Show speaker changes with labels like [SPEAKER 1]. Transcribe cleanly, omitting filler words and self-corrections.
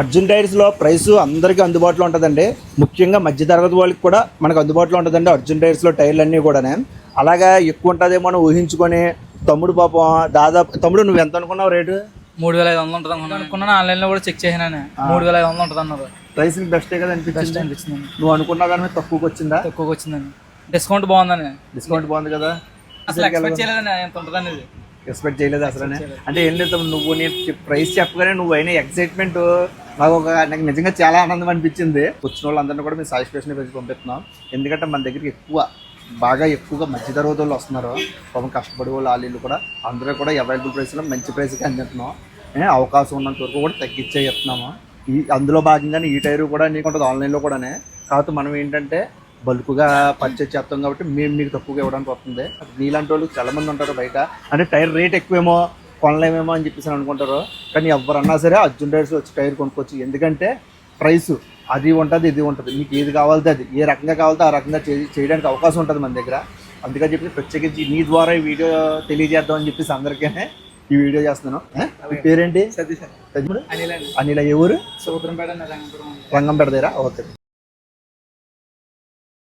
[SPEAKER 1] Arjun టైర్స్లో price అందరికీ అందుబాటులో ఉంటుందండి. ముఖ్యంగా మధ్య తరగతి వాళ్ళకి కూడా మనకు అందుబాటులో ఉంటుందండి అర్జున్ టైర్స్లో టైర్లు అన్నీ కూడానే. అలాగా ఎక్కువ ఉంటుందేమో అని ఊహించుకొని తమ్ముడు పాపం దాదాపు తమ్ముడు నువ్వు ఎంత అనుకున్నావు రేటు?
[SPEAKER 2] 3500 ఉంటుంది అనుకున్నాను. ఆన్లైన్లో కూడా చెక్ చేసినాను. 3500 ఉంటుంది అన్నారు.
[SPEAKER 1] ప్రైస్ బెస్టే కదా
[SPEAKER 2] బెస్ట్
[SPEAKER 1] అనిపించింది.
[SPEAKER 2] అనిపించింది.
[SPEAKER 1] నువ్వు అనుకున్నా కానీ తక్కువకి వచ్చిందా?
[SPEAKER 2] తక్కువకి వచ్చిందండి. డిస్కౌంట్ బాగుందని.
[SPEAKER 1] డిస్కౌంట్ బాగుంది కదా.
[SPEAKER 2] అసలు ఎక్స్పెక్ట్ చేయలేదండి ఎంత ఉంటుంది అనేది.
[SPEAKER 1] ఎక్స్పెక్ట్ చేయలేదు అసలు. అంటే ఏం లేదు, నువ్వు నేను ప్రైస్ చెప్పగానే నువ్వు అయినా ఎక్సైట్మెంట్ నాకు నిజంగా చాలా ఆనందం అనిపించింది. వచ్చిన వాళ్ళందరినీ కూడా మేము సాటిస్ఫాక్షన్ పెంచి పంపిస్తున్నాం. ఎందుకంటే మన దగ్గరికి బాగా ఎక్కువగా మధ్య తరగతి వాళ్ళు వస్తున్నారు. పాపం కష్టపడే వాళ్ళు వాళ్ళు కూడా అందరూ కూడా అవైలబుల్ ప్రైస్లో మంచి ప్రైస్కి అందిస్తున్నాం. అవకాశం ఉన్నంత వరకు కూడా తగ్గించే చెప్తున్నాము. అందులో భాగంగానే ఈ టైరు కూడా నీకు ఉంటుంది ఆన్లైన్లో కూడానే. కాకపోతే మనం ఏంటంటే బల్క్గా పర్చేజ్ చేస్తాం కాబట్టి మేము మీకు తక్కువగా ఇవ్వడానికి వస్తుంది. నీలాంటి వాళ్ళు చాలామంది ఉంటారు బయట, అంటే టైర్ రేట్ ఎక్కువేమో కొనలేమేమో అని చెప్పేసి అనుకుంటారు. కానీ ఎవరన్నా సరే అర్జున్ టైర్స్ వచ్చి టైర్ కొనుక్కోవచ్చు. ఎందుకంటే ప్రైస్ అది ఉంటుంది ఇది ఉంటుంది, మీకు ఏది కావాలితే అది ఏ రకంగా కావాలితే ఆ రకంగా చేయడానికి అవకాశం ఉంటుంది మన దగ్గర. అందుకని చెప్పి ప్రత్యేకించి నీ ద్వారా ఈ వీడియో తెలియజేద్దాం అని చెప్పేసి అందరికీ ఈ వీడియో చేస్తున్నాను. మీ పేరేంటి?
[SPEAKER 2] సతీష్.
[SPEAKER 1] అనిల. ఏ ఊరు?
[SPEAKER 2] సముద్రంపేట.
[SPEAKER 1] రంగంపేట దగ్గర. ఓకే.